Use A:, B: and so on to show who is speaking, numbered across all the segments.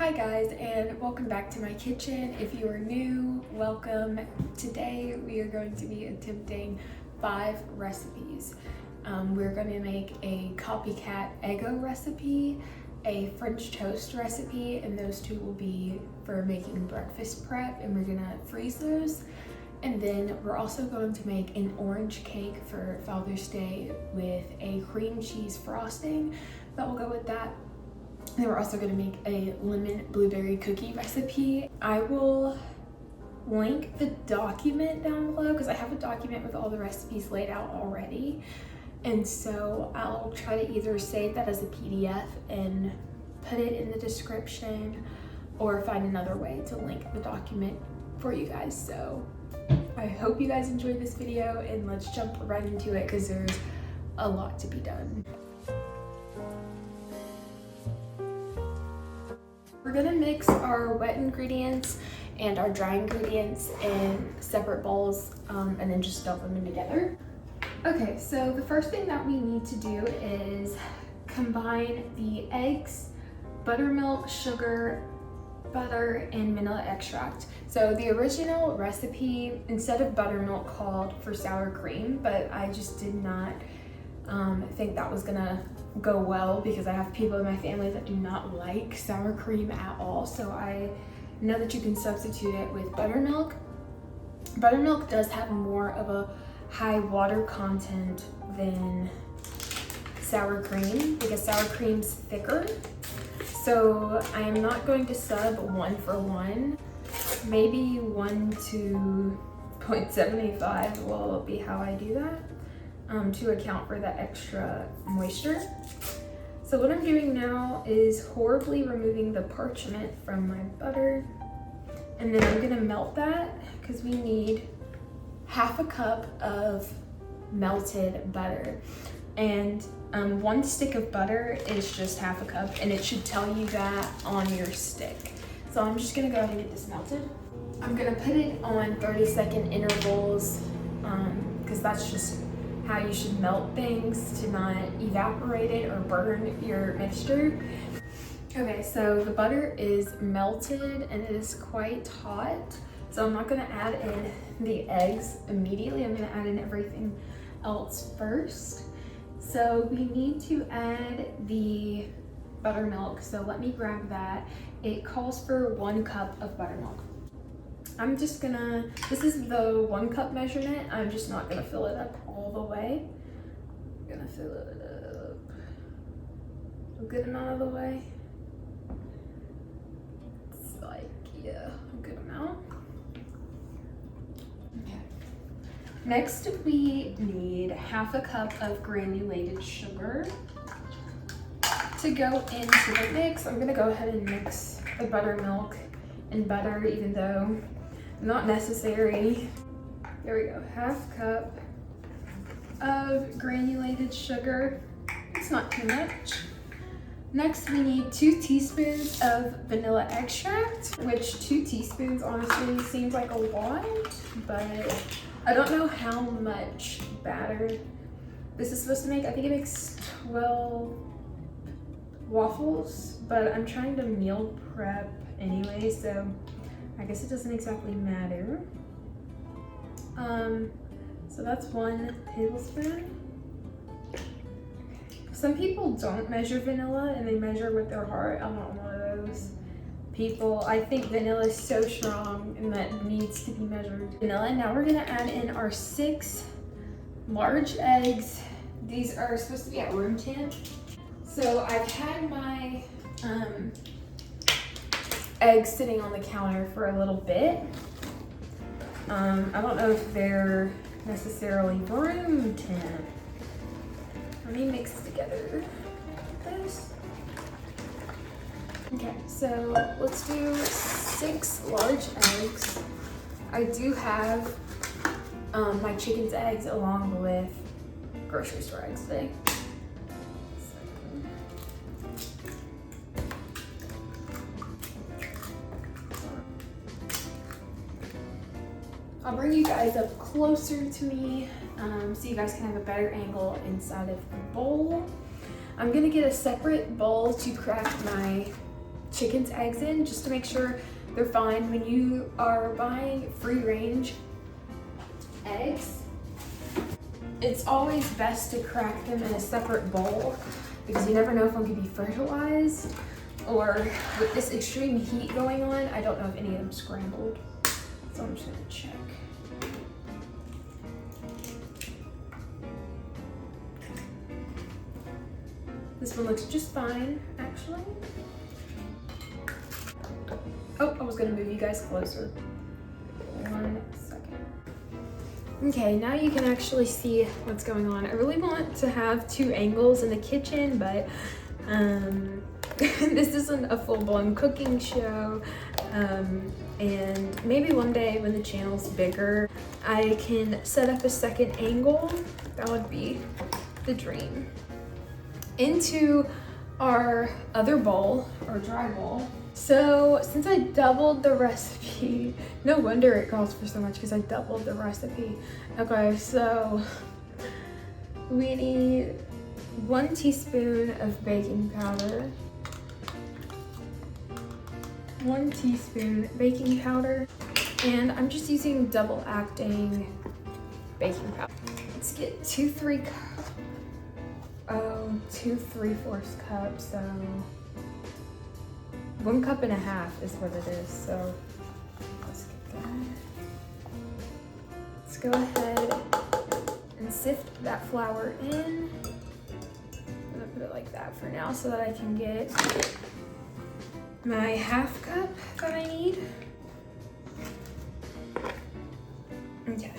A: Hi guys, and welcome back to my kitchen. If you are new, welcome. Today we are going to be attempting 5 recipes. We're going to make a copycat Eggo recipe, a French toast recipe, and those two will be for making breakfast prep, and we're going to freeze those. And then we're also going to make an orange cake for Father's Day with a cream cheese frosting that will go with that. Then we're also going to make a lemon blueberry cookie recipe. I will link the document down below because I have a document with all the recipes laid out already. And so I'll try to either save that as a PDF and put it in the description or find another way to link the document for you guys. So I hope you guys enjoyed this video, and let's jump right into it because there's a lot to be done. We're gonna mix our wet ingredients and our dry ingredients in separate bowls and then just dump them in together. Okay, so the first thing that we need to do is combine the eggs, buttermilk, sugar, butter, and vanilla extract. So the original recipe, instead of buttermilk, called for sour cream, but I just did not think that was gonna go well because I have people in my family that do not like sour cream at all. So I know that you can substitute it with buttermilk. Buttermilk does have more of a high water content than sour cream because sour cream's thicker. So I am not going to sub 1 for 1. Maybe 1 to 0.75 will be how I do that. To account for the extra moisture. So what I'm doing now is horribly removing the parchment from my butter, and then I'm gonna melt that because we need half a cup of melted butter, and 1 stick of butter is just half a cup, and it should tell you that on your stick. So I'm just gonna go ahead and get this melted. I'm gonna put it on 30-second intervals because that's just how you should melt things to not evaporate it or burn your mixture. Okay, so the butter is melted and it is quite hot. So I'm not gonna add in the eggs immediately. I'm gonna add in everything else first. So we need to add the buttermilk. So let me grab that. It calls for 1 cup of buttermilk. I'm just gonna, this is the 1 cup measurement. I'm just not gonna fill it up all the way. I'm gonna fill it up a good amount of the way. It's like, yeah, a good amount. Okay. Next, we need half a cup of granulated sugar to go into the mix. I'm gonna go ahead and mix the buttermilk and butter, even though not necessary. There we go, half cup of granulated sugar. It's not too much. Next, we need 2 teaspoons of vanilla extract, which 2 teaspoons honestly seems like a lot, but I don't know how much batter this is supposed to make. I think it makes 12 waffles, but I'm trying to meal prep anyway, so I guess it doesn't exactly matter. So that's 1 tablespoon. Some people don't measure vanilla and they measure with their heart. I'm not one of those people. I think vanilla is so strong and that needs to be measured. Vanilla. Now we're gonna add in our 6 large eggs. These are supposed to be at room temp. So I've had my eggs sitting on the counter for a little bit. I don't know if they're necessarily room temp. Let me mix together this. Okay, so let's do 6 large eggs. I do have my chicken's eggs along with grocery store eggs today. I'll bring you guys up closer to me so you guys can have a better angle inside of the bowl. I'm gonna get a separate bowl to crack my chicken's eggs in just to make sure they're fine. When you are buying free range eggs, it's always best to crack them in a separate bowl because you never know if one could be fertilized, or with this extreme heat going on, I don't know if any of them scrambled. So I'm just gonna check. This one looks just fine, actually. Oh, I was gonna move you guys closer. 1 second. Okay, now you can actually see what's going on. I really want to have 2 angles in the kitchen, but this isn't a full-blown cooking show. And maybe one day when the channel's bigger, I can set up a second angle. That would be the dream. Into our other bowl, or dry bowl. So since I doubled the recipe, no wonder it calls for so much because I doubled the recipe. Okay, so we need 1 teaspoon of baking powder. 1 teaspoon baking powder, and I'm just using double acting baking powder. Let's get 2 3/4 cups, so 1.5 cups is what it is. So let's get that. Let's go ahead and sift that flour in. I'm gonna put it like that for now so that I can get my 1/2 cup that I need. Okay.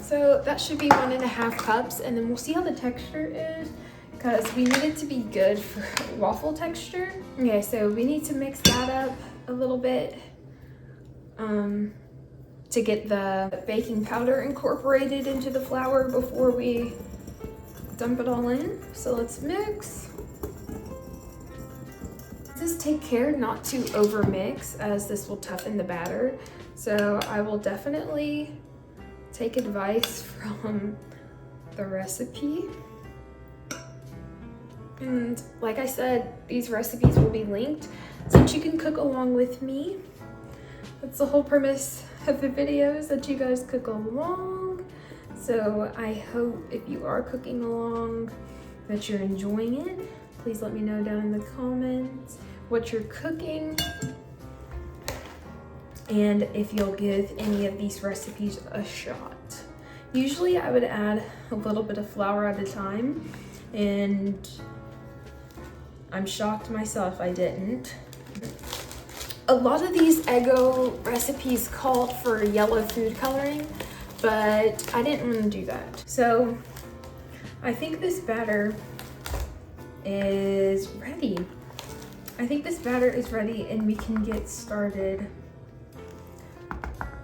A: So that should be 1.5 cups, and then we'll see how the texture is because we need it to be good for waffle texture. Okay, so we need to mix that up a little bit to get the baking powder incorporated into the flour before we dump it all in. So let's mix. Just take care not to over mix, as this will toughen the batter. So I will definitely take advice from the recipe. And like I said, these recipes will be linked so that you can cook along with me. That's the whole premise of the videos, that you guys cook along. So I hope if you are cooking along that you're enjoying it. Please let me know down in the comments what you're cooking, and if you'll give any of these recipes a shot. Usually I would add a little bit of flour at a time, and I'm shocked myself I didn't. A lot of these Eggo recipes called for yellow food coloring, but I didn't want to do that. So I think this batter is ready. And we can get started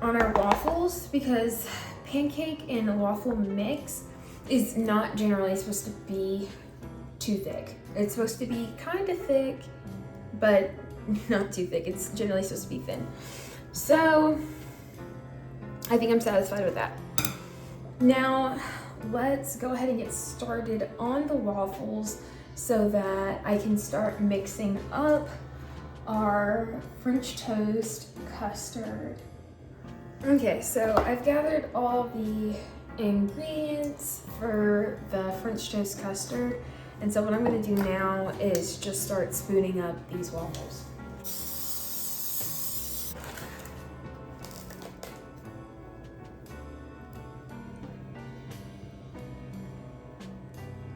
A: on our waffles, because pancake and waffle mix is not generally supposed to be too thick. It's supposed to be kind of thick, but not too thick. It's generally supposed to be thin. So I think I'm satisfied with that. Now let's go ahead and get started on the waffles so that I can start mixing up our French toast custard. Okay, so I've gathered all the ingredients for the French toast custard, and so what I'm going to do now is just start spooning up these waffles.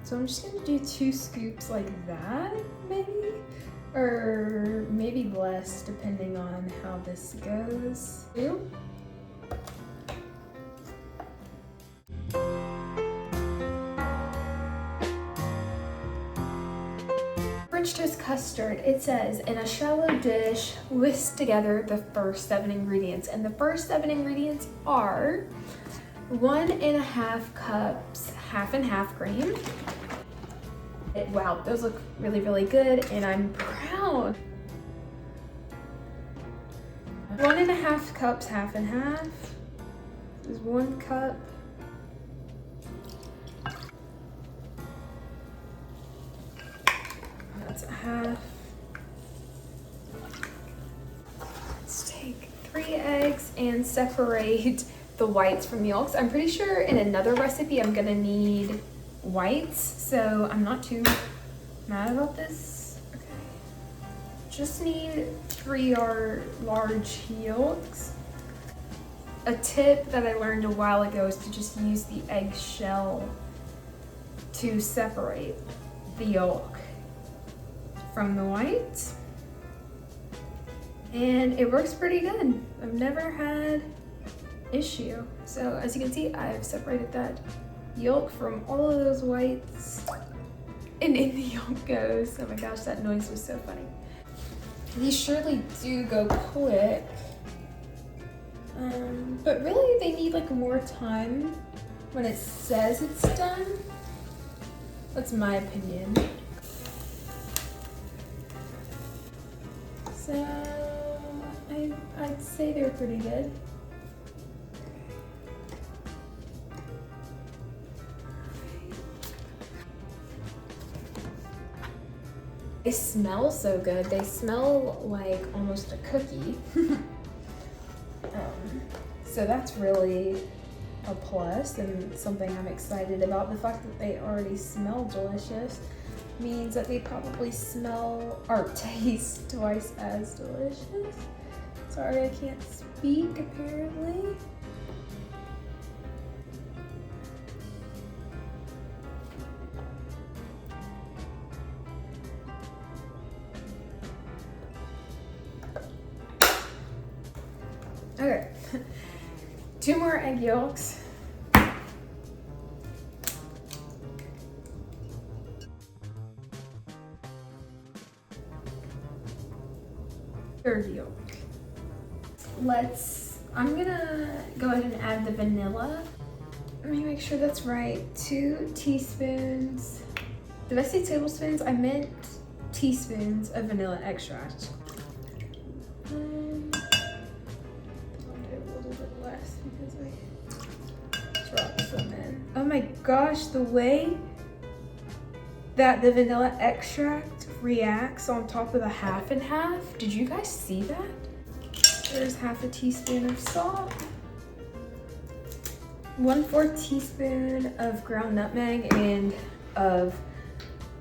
A: So I'm just gonna do 2 scoops like that, maybe? Or maybe less, depending on how this goes. 2. French toast custard, it says, in a shallow dish, whisk together the first 7 ingredients. And the first 7 ingredients are 1.5 cups half and half cream. Wow, those look really, really good, and I'm proud. 1.5 cups half and half. This is 1 cup. That's a half. 3 eggs and separate the whites from the yolks. I'm pretty sure in another recipe I'm gonna need whites, so I'm not too mad about this. Okay. Just need 3 large yolks. A tip that I learned a while ago is to just use the egg shell to separate the yolk from the white. And it works pretty good. I've never had issue. So as you can see, I've separated that yolk from all of those whites, and in the yolk goes. Oh my gosh, that noise was so funny. These surely do go quick, but really they need like more time when it says it's done. That's my opinion. So I'd say they're pretty good. They smell so good. They smell like almost a cookie. So that's really a plus and something I'm excited about. The fact that they already smell delicious means that they probably smell or taste twice as delicious. Sorry, I can't speak apparently. Okay, 2 more egg yolks. Third yolk. I'm gonna go ahead and add the vanilla. Let me make sure that's right. 2 teaspoons. Did I say tablespoons? I meant teaspoons of vanilla extract. Because I dropped some in. Oh my gosh, the way that the vanilla extract reacts on top of the half and half. Did you guys see that? There's half a teaspoon of salt. 1/4 teaspoon of ground nutmeg and of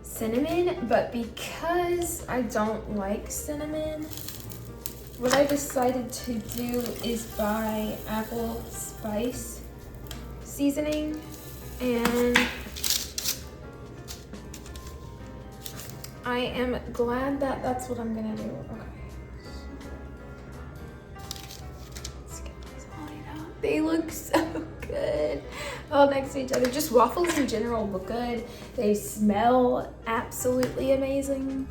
A: cinnamon, but because I don't like cinnamon, what I decided to do is buy apple spice seasoning, and I am glad that that's what I'm gonna do. Okay. Let's get these all laid out. They look so good. All next to each other. Just waffles in general look good. They smell absolutely amazing.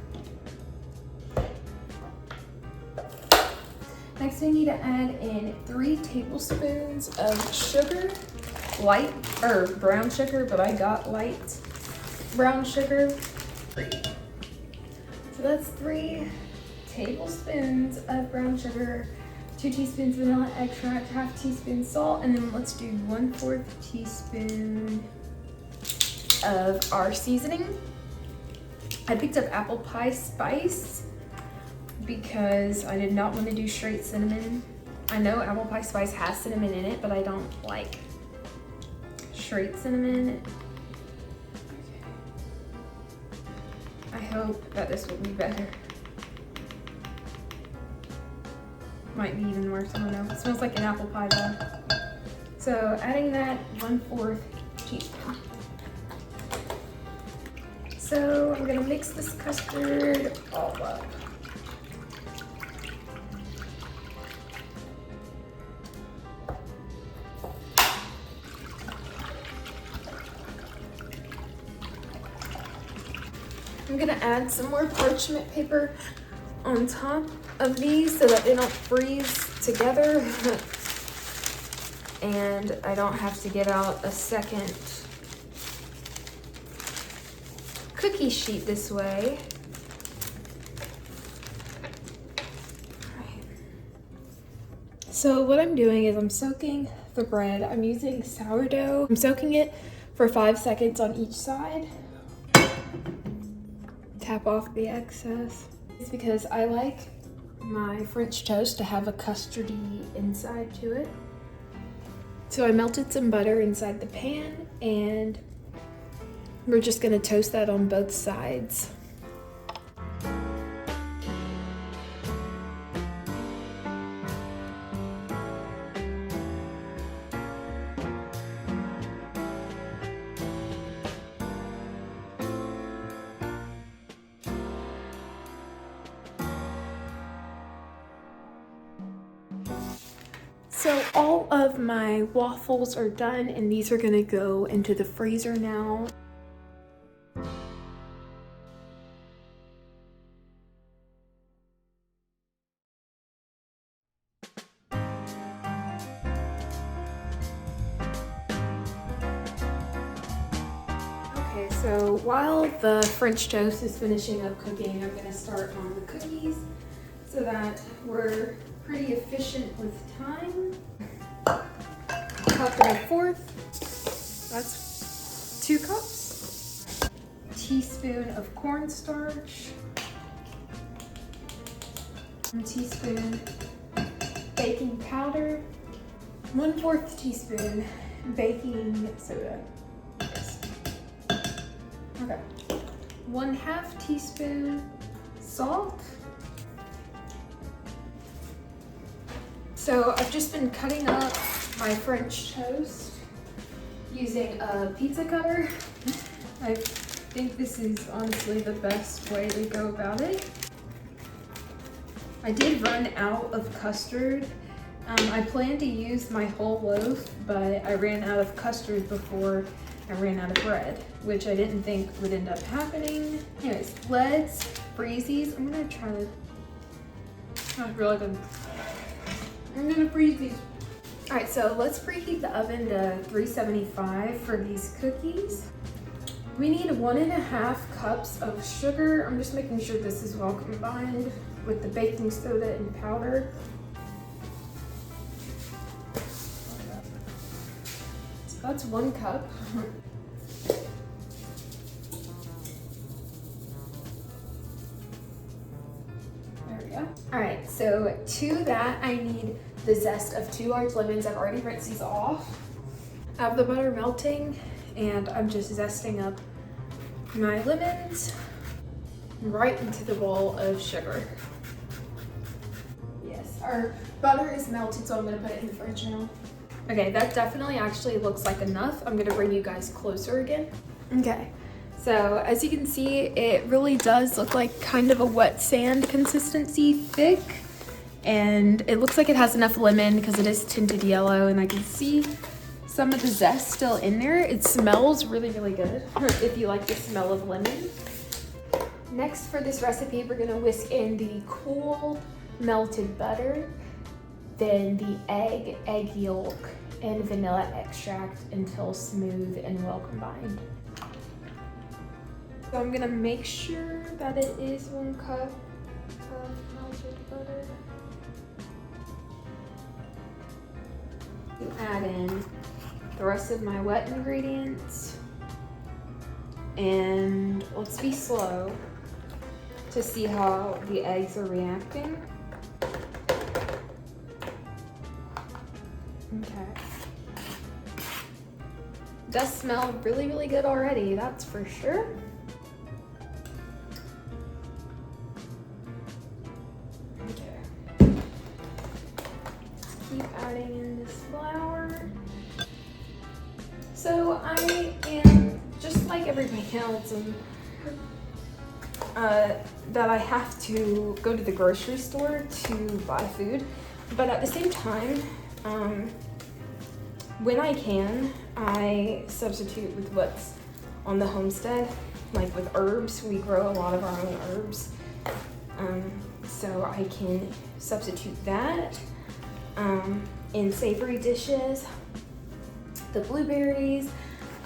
A: Next, I need to add in 3 tablespoons of sugar, light or brown sugar, but I got light brown sugar. So that's 3 tablespoons of brown sugar, 2 teaspoons vanilla extract, half teaspoon salt, and then let's do 1/4 teaspoon of our seasoning. I picked up apple pie spice because I did not want to do straight cinnamon. I know apple pie spice has cinnamon in it, but I don't like straight cinnamon. Okay. I hope that this will be better. Might be even worse, I don't know. It smells like an apple pie though. So adding that 1/4 teaspoon. So I'm gonna mix this custard all up. I'm gonna add some more parchment paper on top of these so that they don't freeze together and I don't have to get out a second cookie sheet this way. Right. So what I'm doing is I'm soaking the bread. I'm using sourdough. I'm soaking it for 5 seconds on each side. Tap off the excess. It's because I like my French toast to have a custardy inside to it. So I melted some butter inside the pan and we're just gonna toast that on both sides. So all of my waffles are done and these are gonna go into the freezer now. Okay, so while the French toast is finishing up cooking, I'm gonna start on the cookies so that we're pretty efficient with time. Cup and a fourth, that's 2 cups. Teaspoon of cornstarch. 1 teaspoon baking powder. 1/4 teaspoon baking soda. Okay. 1/2 teaspoon salt. So I've just been cutting up my French toast using a pizza cutter. I think this is honestly the best way to go about it. I did run out of custard. I planned to use my whole loaf, but I ran out of custard before I ran out of bread, which I didn't think would end up happening. Anyways, let's freeze these. I'm gonna try to, that's really good. I'm gonna freeze these. All right, so let's preheat the oven to 375 for these cookies. We need 1.5 cups of sugar. I'm just making sure this is well combined with the baking soda and powder. So that's 1 cup. There we go. All right, so to that I need the zest of 2 large lemons. I've already rinsed these off. I have the butter melting and I'm just zesting up my lemons right into the bowl of sugar. Yes, our butter is melted, so I'm gonna put it in the fridge now. Okay, that definitely actually looks like enough. I'm gonna bring you guys closer again. Okay, so as you can see, it really does look like kind of a wet sand consistency, thick. And it looks like it has enough lemon because it is tinted yellow and I can see some of the zest still in there. It smells really, really good if you like the smell of lemon. Next for this recipe, we're gonna whisk in the cool melted butter, then the egg yolk, and vanilla extract until smooth and well combined. So I'm gonna make sure that it is 1 cup of melted butter. Add in the rest of my wet ingredients and let's be slow to see how the eggs are reacting. Okay. It does smell really, really good already, that's for sure. Keep adding in this flour. So I am just like everybody else that I have to go to the grocery store to buy food, but at the same time, when I can, I substitute with what's on the homestead, like with herbs. We grow a lot of our own herbs, so I can substitute that. In savory dishes, the blueberries,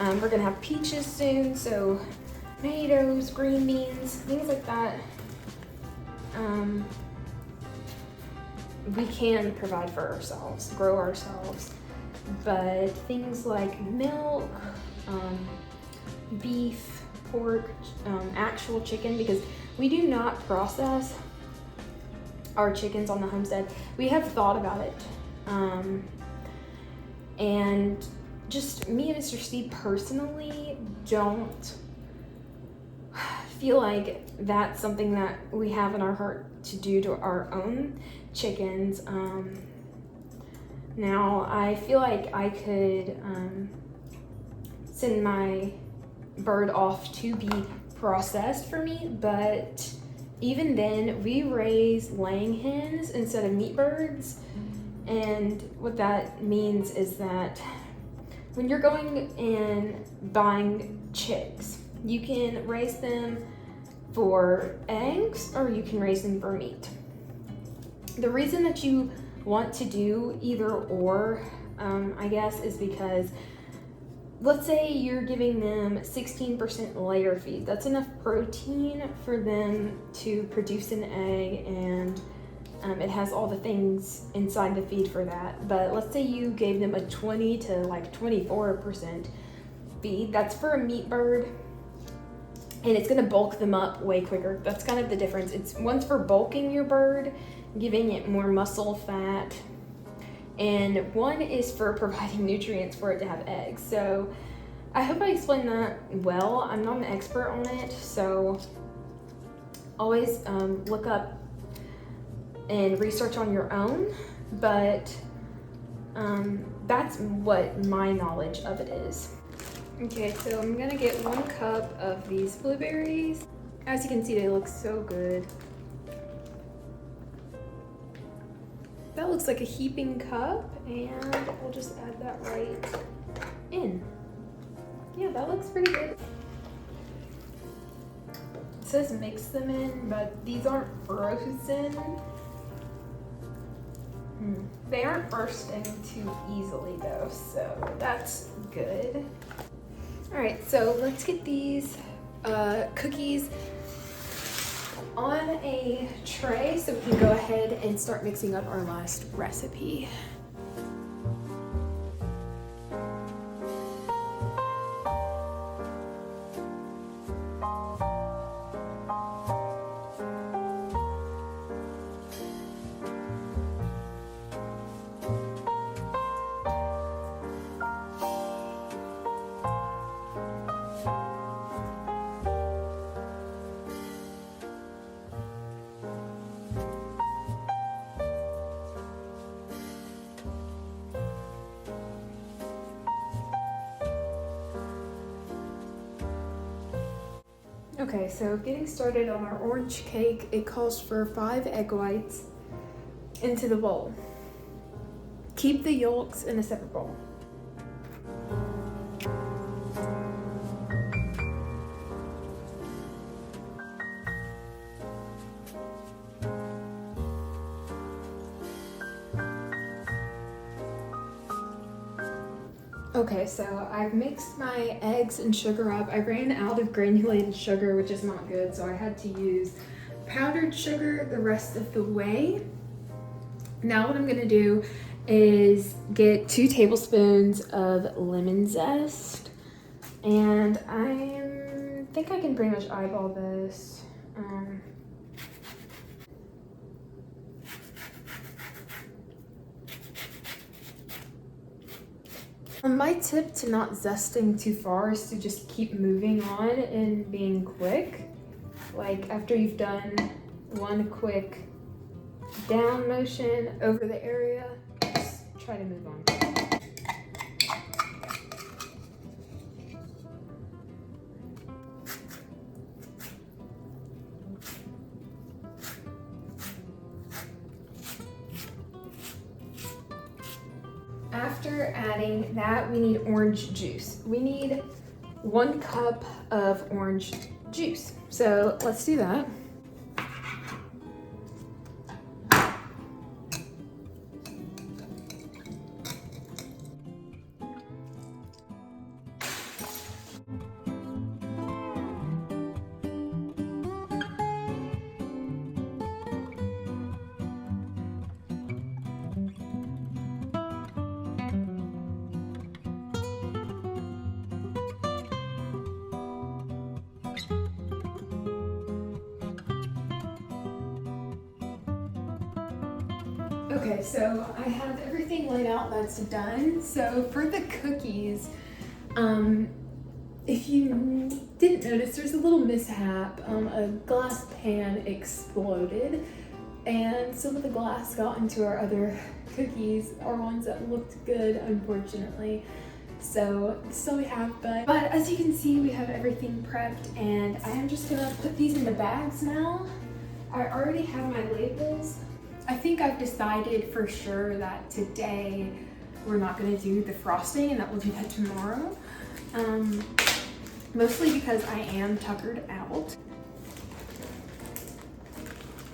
A: we're gonna have peaches soon, so tomatoes, green beans, things like that. We can provide for ourselves, grow ourselves, but things like milk, beef, pork, actual chicken, because we do not process our chickens on the homestead. We have thought about it. And just me and Mr. Steve personally don't feel like that's something that we have in our heart to do to our own chickens. Now, I feel like I could send my bird off to be processed for meat, but even then, we raise laying hens instead of meat birds. And what that means is that when you're going and buying chicks, you can raise them for eggs or you can raise them for meat. The reason that you want to do either or, I guess, is because let's say you're giving them 16% layer feed. That's enough protein for them to produce an egg, and it has all the things inside the feed for that. But let's say you gave them a 20 to like 24% feed. That's for a meat bird, and it's gonna bulk them up way quicker. That's kind of the difference. One's for bulking your bird, giving it more muscle fat, and one is for providing nutrients for it to have eggs. So I hope I explained that well. I'm not an expert on it, so always look up and research on your own, but that's what my knowledge of it is. Okay, so I'm gonna get 1 cup of these blueberries. As you can see, they look so good. That looks like a heaping cup, and we'll just add that right in. Yeah, that looks pretty good. It says mix them in, but these aren't frozen. They aren't bursting too easily though, so that's good. All right, so let's get these cookies on a tray so we can go ahead and start mixing up our last recipe. Okay, so getting started on our orange cake, it calls for 5 egg whites into the bowl. Keep the yolks in a separate bowl. Okay, so I've mixed my eggs and sugar up. I ran out of granulated sugar, which is not good, so I had to use powdered sugar the rest of the way. Now what I'm gonna do is get 2 tablespoons of lemon zest, and I think I can pretty much eyeball this. My tip to not zesting too far is to just keep moving on and being quick. Like after you've done one quick down motion over the area, just try to move on. After adding that, we need orange juice. We need 1 cup of orange juice. So let's do that. Okay, so I have everything laid out that's done. So for the cookies, if you didn't notice, there's a little mishap. A glass pan exploded and some of the glass got into our other cookies, our ones that looked good, unfortunately. So this is all we have, but as you can see, we have everything prepped, and I am just gonna put these into bags now. I already have my labels. I think I've decided for sure that today we're not gonna do the frosting and that we'll do that tomorrow. Mostly because I am tuckered out.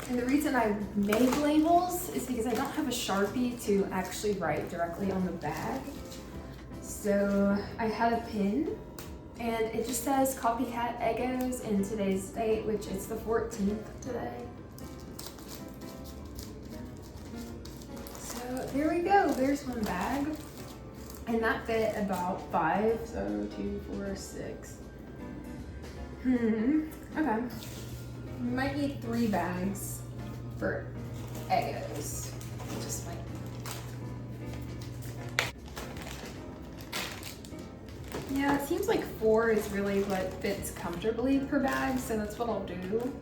A: And the reason I made labels is because I don't have a Sharpie to actually write directly on the bag. So I had a pen and it just says Copycat Eggos in today's date, which is the 14th today. So there we go, there's one bag. And that fit about 5, so 2, 4, 6. Okay. We might need 3 bags for Eggos. Just like. Yeah, it seems like 4 is really what fits comfortably per bag, so that's what I'll do.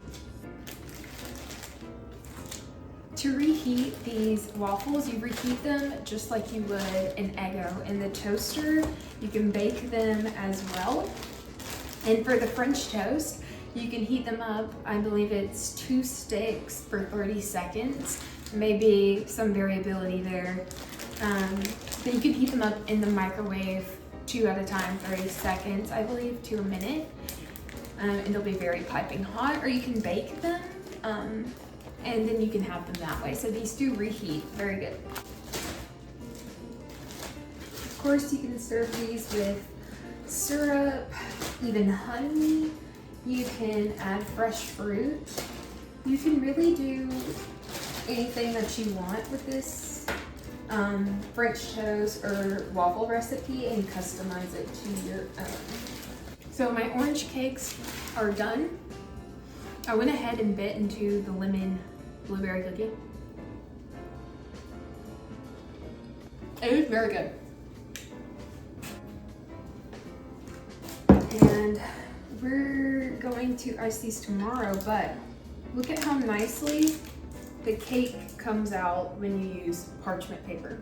A: To reheat these waffles, you reheat them just like you would an Eggo. In the toaster, you can bake them as well. And for the French toast, you can heat them up, I believe it's 2 sticks for 30 seconds. Maybe some variability there. Then you can heat them up in the microwave 2 at a time, 30 seconds, I believe, to a minute. And they'll be very piping hot, or you can bake them. And then you can have them that way. So these do reheat, very good. Of course, you can serve these with syrup, even honey. You can add fresh fruit. You can really do anything that you want with this French toast or waffle recipe and customize it to your own. So my orange cakes are done. I went ahead and bit into the lemon blueberry cookie. It is very good. And we're going to ice these tomorrow, but look at how nicely the cake comes out when you use parchment paper.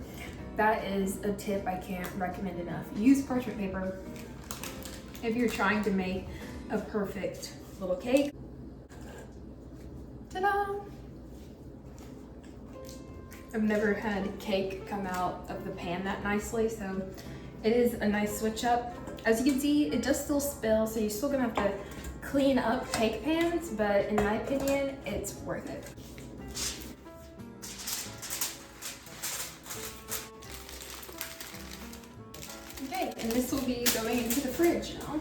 A: That is a tip I can't recommend enough. Use parchment paper if you're trying to make a perfect little cake. Ta-da! I've never had cake come out of the pan that nicely, so it is a nice switch up. As you can see, it does still spill, so you're still gonna have to clean up cake pans, but in my opinion, it's worth it. Okay, and this will be going into the fridge now.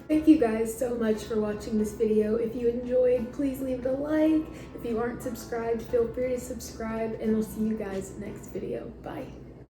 A: Thank you guys so much for watching this video. If you enjoyed, please leave it a like. If you aren't subscribed, feel free to subscribe, and we'll see you guys next video. Bye.